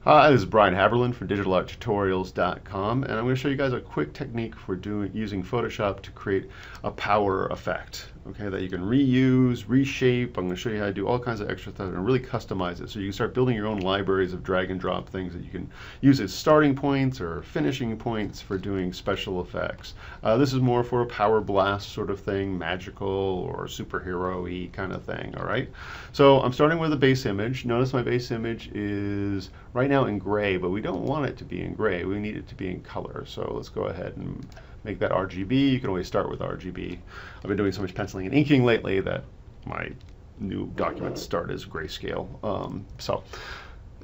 Hi, this is Brian Haberlin from digitalarttutorials.com, and I'm going to show you guys a quick technique for using Photoshop to create a power effect, okay, that you can reuse, reshape. I'm going to show you how to do all kinds of extra stuff and really customize it so you can start building your own libraries of drag and drop things that you can use as starting points or finishing points for doing special effects. This is more for a power blast sort of thing, magical or superhero-y kind of thing, all right? So I'm starting with a base image. Notice my base image is right now in gray, but we don't want it to be in gray. We need it to be in color. So let's go ahead and make that RGB. You can always start with RGB. I've been doing so much penciling and inking lately that my new documents start as grayscale. So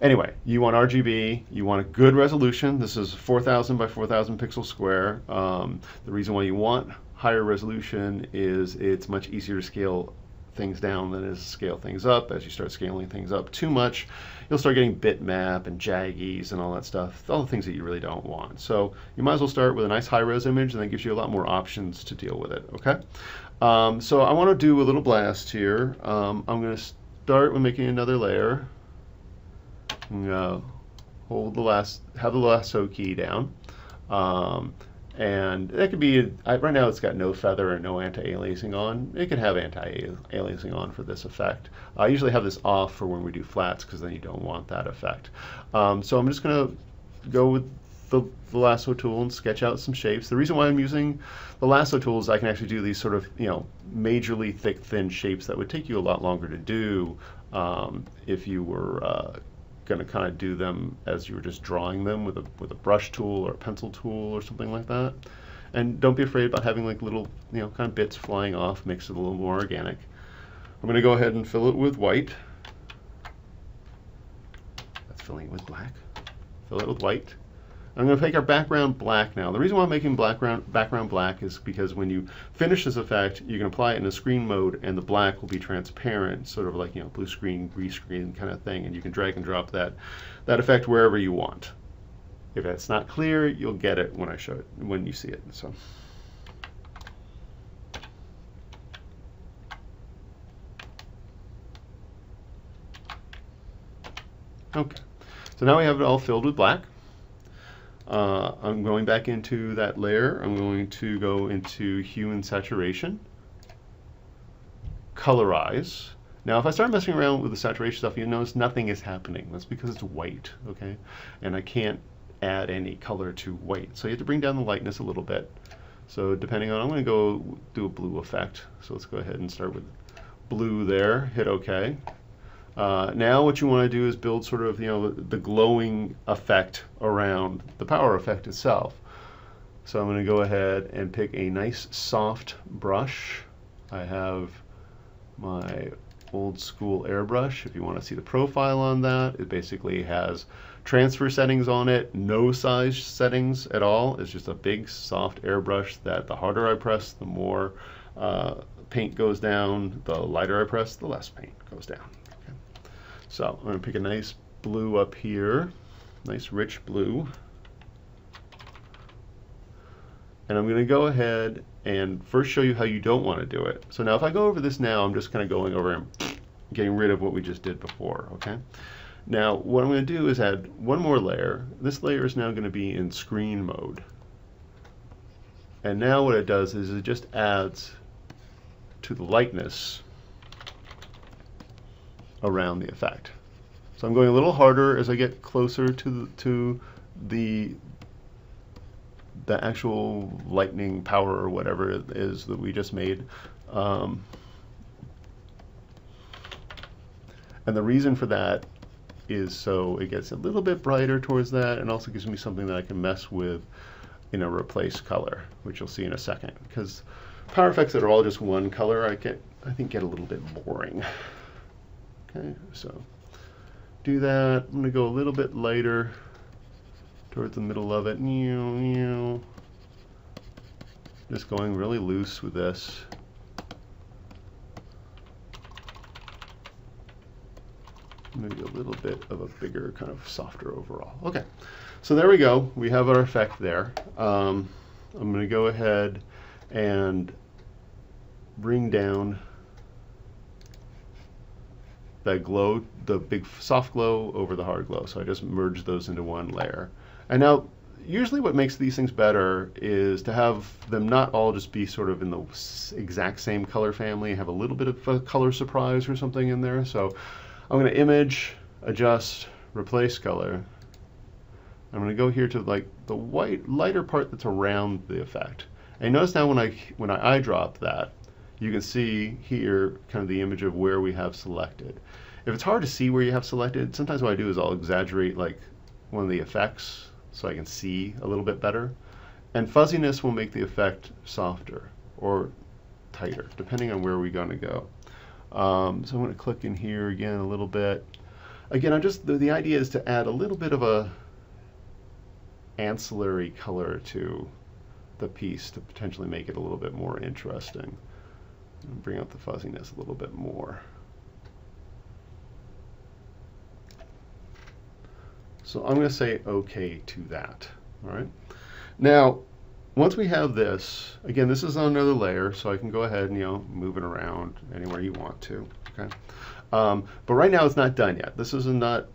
anyway, you want RGB, you want a good resolution. This is 4,000 by 4,000 pixel square. The reason why you want higher resolution is it's much easier to scale things down than it is to scale things up. As you start scaling things up too much, you'll start getting bitmap and jaggies and all that stuff, all the things that you really don't want. So you might as well start with a nice high-res image, and that gives you a lot more options to deal with it, okay? So I want to do a little blast here. I'm going to start with making another layer. I'm going to have the lasso key down. And that could be, right now it's got no feather and no anti-aliasing on. It could have anti-aliasing on for this effect. I usually have this off for when we do flats because then you don't want that effect. So I'm just going to go with the lasso tool and sketch out some shapes. The reason why I'm using the lasso tool is I can actually do these sort of, majorly thick, thin shapes that would take you a lot longer to do if you were going to kind of do them as you were just drawing them with a brush tool or a pencil tool or something like that. And don't be afraid about having like little, kind of bits flying off, makes it a little more organic. I'm going to go ahead and fill it with white. That's filling it with black. Fill it with white. I'm going to make our background black now. The reason why I'm making background black is because when you finish this effect, you can apply it in a screen mode, and the black will be transparent, sort of like blue screen, green screen kind of thing, and you can drag and drop that effect wherever you want. If it's not clear, you'll get it when I show it, when you see it. So. Okay, so now we have it all filled with black. I'm going back into that layer. I'm going to go into hue and saturation, colorize. Now if I start messing around with the saturation stuff, you'll notice nothing is happening. That's because it's white, okay? And I can't add any color to white. So you have to bring down the lightness a little bit. So depending on, I'm going to go do a blue effect. So let's go ahead and start with blue there, hit OK. Now what you want to do is build sort of, the glowing effect around the power effect itself. So I'm going to go ahead and pick a nice soft brush. I have my old school airbrush. If you want to see the profile on that, it basically has transfer settings on it, no size settings at all. It's just a big soft airbrush that the harder I press, the more paint goes down. The lighter I press, the less paint goes down. So I'm going to pick a nice blue up here, nice rich blue. And I'm going to go ahead and first show you how you don't want to do it. So now if I go over this now, I'm just kind of going over and getting rid of what we just did before, okay? Now what I'm going to do is add one more layer. This layer is now going to be in screen mode. And now what it does is it just adds to the lightness around the effect. So I'm going a little harder as I get closer to the actual lightning power or whatever it is that we just made. And the reason for that is so it gets a little bit brighter towards that, and also gives me something that I can mess with in a replace color, which you'll see in a second. Because power effects that are all just one color, I think get a little bit boring. Okay, so do that. I'm going to go a little bit lighter towards the middle of it. Just going really loose with this. Maybe a little bit of a bigger, kind of softer overall. Okay, so there we go. We have our effect there. I'm going to go ahead and bring down that glow, the big soft glow over the hard glow. So I just merged those into one layer. And now, usually what makes these things better is to have them not all just be sort of in the exact same color family, have a little bit of a color surprise or something in there. So I'm going to image, adjust, replace color. I'm going to go here to like the white, lighter part that's around the effect. And notice now when I eyedrop that, you can see here kind of the image of where we have selected. If it's hard to see where you have selected, sometimes what I do is I'll exaggerate like one of the effects so I can see a little bit better. And fuzziness will make the effect softer or tighter, depending on where we're going to go. So I'm going to click in here again a little bit. Again, the idea is to add a little bit of a ancillary color to the piece to potentially make it a little bit more interesting. And bring up the fuzziness a little bit more. So I'm going to say OK to that. All right. Now, once we have this, again, this is on another layer, so I can go ahead and move it around anywhere you want to. Okay. But right now it's not done yet. This is not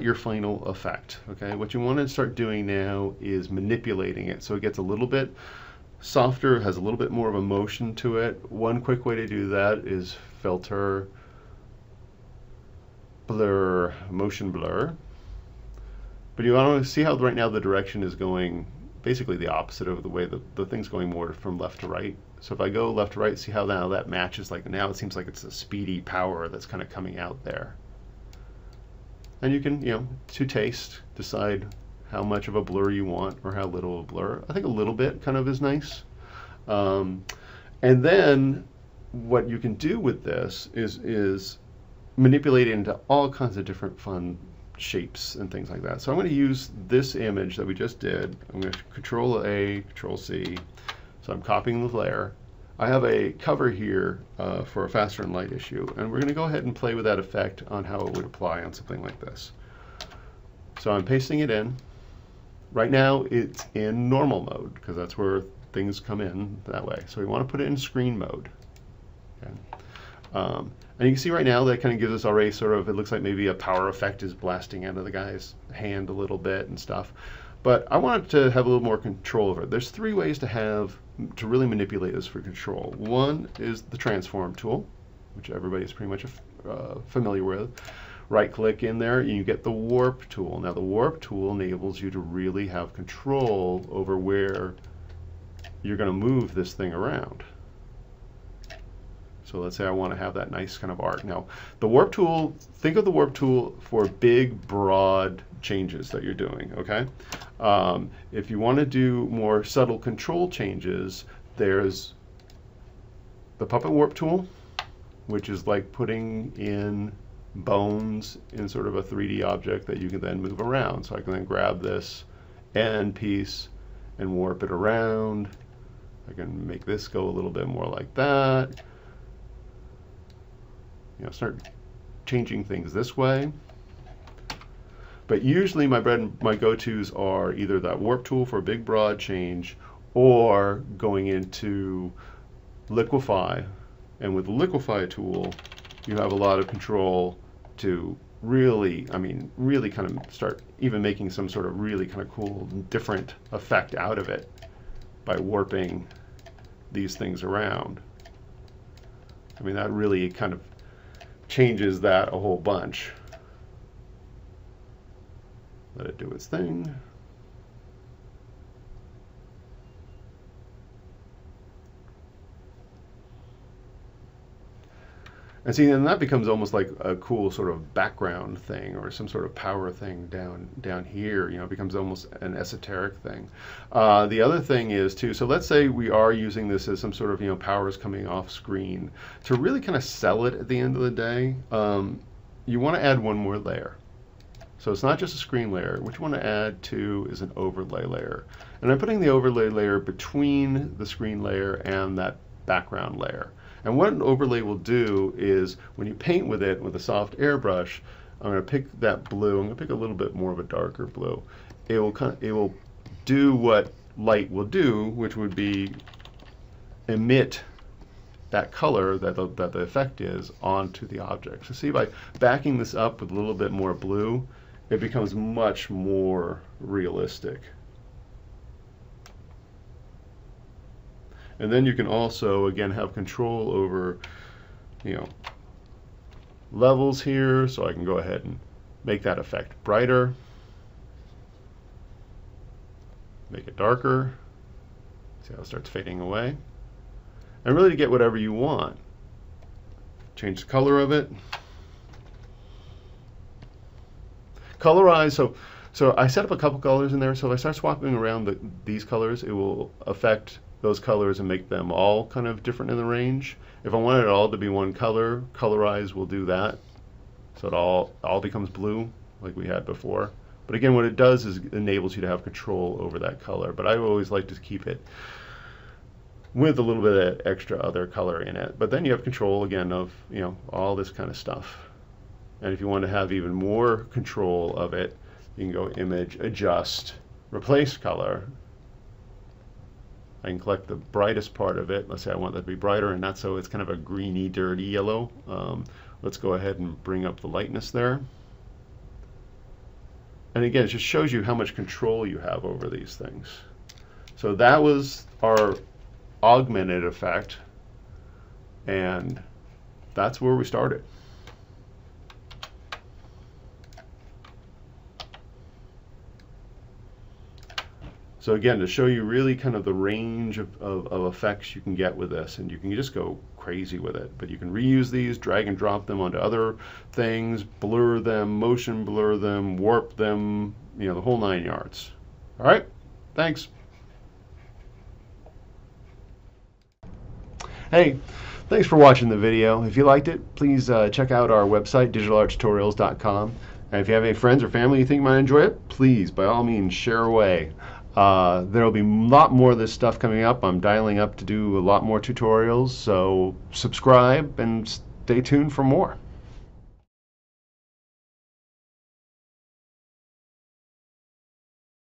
your final effect. Okay. What you want to start doing now is manipulating it so it gets a little bit softer, has a little bit more of a motion to it. One quick way to do that is filter, blur, motion blur. But you want to see how right now the direction is going basically the opposite of the way the thing's going more from left to right. So if I go left to right, see how now that matches, like now it seems like it's a speedy power that's kind of coming out there. And you can, to taste, decide how much of a blur you want or how little of a blur. I think a little bit kind of is nice. And then what you can do with this is manipulate it into all kinds of different fun shapes and things like that. So I'm going to use this image that we just did. I'm going to Control A, Control C. So I'm copying the layer. I have a cover here for a faster and light issue, and we're going to go ahead and play with that effect on how it would apply on something like this. So I'm pasting it in. Right now it's in normal mode because that's where things come in that way. So we want to put it in screen mode. Okay. And you can see right now that kind of gives us already sort of, it looks like maybe a power effect is blasting out of the guy's hand a little bit and stuff. But I want to have a little more control over it. There's three ways to really manipulate this for control. One is the transform tool, which everybody's pretty much familiar with. Right click in there and you get the warp tool. Now the warp tool enables you to really have control over where you're going to move this thing around. So let's say I want to have that nice kind of arc. Now, the warp tool, think of the warp tool for big, broad changes that you're doing, okay? If you want to do more subtle control changes, there's the puppet warp tool, which is like putting in bones in sort of a 3D object that you can then move around. So I can then grab this end piece and warp it around. I can make this go a little bit more like that. Start changing things this way. But usually my go-tos are either that warp tool for a big broad change or going into liquefy. And with the liquefy tool, you have a lot of control to really, really kind of start even making some sort of really kind of cool, different effect out of it by warping these things around. That really kind of changes that a whole bunch. Let it do its thing. And see, then that becomes almost like a cool sort of background thing or some sort of power thing down here. It becomes almost an esoteric thing. The other thing is too, so let's say we are using this as some sort of, powers coming off screen. To really kind of sell it at the end of the day, you want to add one more layer. So it's not just a screen layer. What you want to add to is an overlay layer. And I'm putting the overlay layer between the screen layer and that background layer. And what an overlay will do is when you paint with it with a soft airbrush, I'm going to pick that blue. I'm going to pick a little bit more of a darker blue. It will do what light will do, which would be emit that color that the effect is onto the object. So see, by backing this up with a little bit more blue, it becomes much more realistic. And then you can also, again, have control over, levels here. So I can go ahead and make that effect brighter, make it darker. See how it starts fading away. And really to get whatever you want. Change the color of it. Colorize, so I set up a couple colors in there, so if I start swapping around these colors, it will affect those colors and make them all kind of different in the range. If I want it all to be one color, colorize will do that. So it all becomes blue like we had before. But again, what it does is it enables you to have control over that color. But I always like to keep it with a little bit of extra other color in it. But then you have control again of all this kind of stuff. And if you want to have even more control of it, you can go Image, Adjust, Replace Color. I can collect the brightest part of it. Let's say I want that to be brighter, and not so it's kind of a greeny, dirty yellow. Let's go ahead and bring up the lightness there. And again, it just shows you how much control you have over these things. So that was our augmented effect, and that's where we started. So again, to show you really kind of the range of effects you can get with this, and you can just go crazy with it. But you can reuse these, drag and drop them onto other things, blur them, motion blur them, warp them, the whole 9 yards. All right, thanks. Hey, thanks for watching the video. If you liked it, please check out our website, digitalarttutorials.com. And if you have any friends or family you think might enjoy it, please, by all means, share away. There will be a lot more of this stuff coming up. I'm dialing up to do a lot more tutorials, so subscribe and stay tuned for more.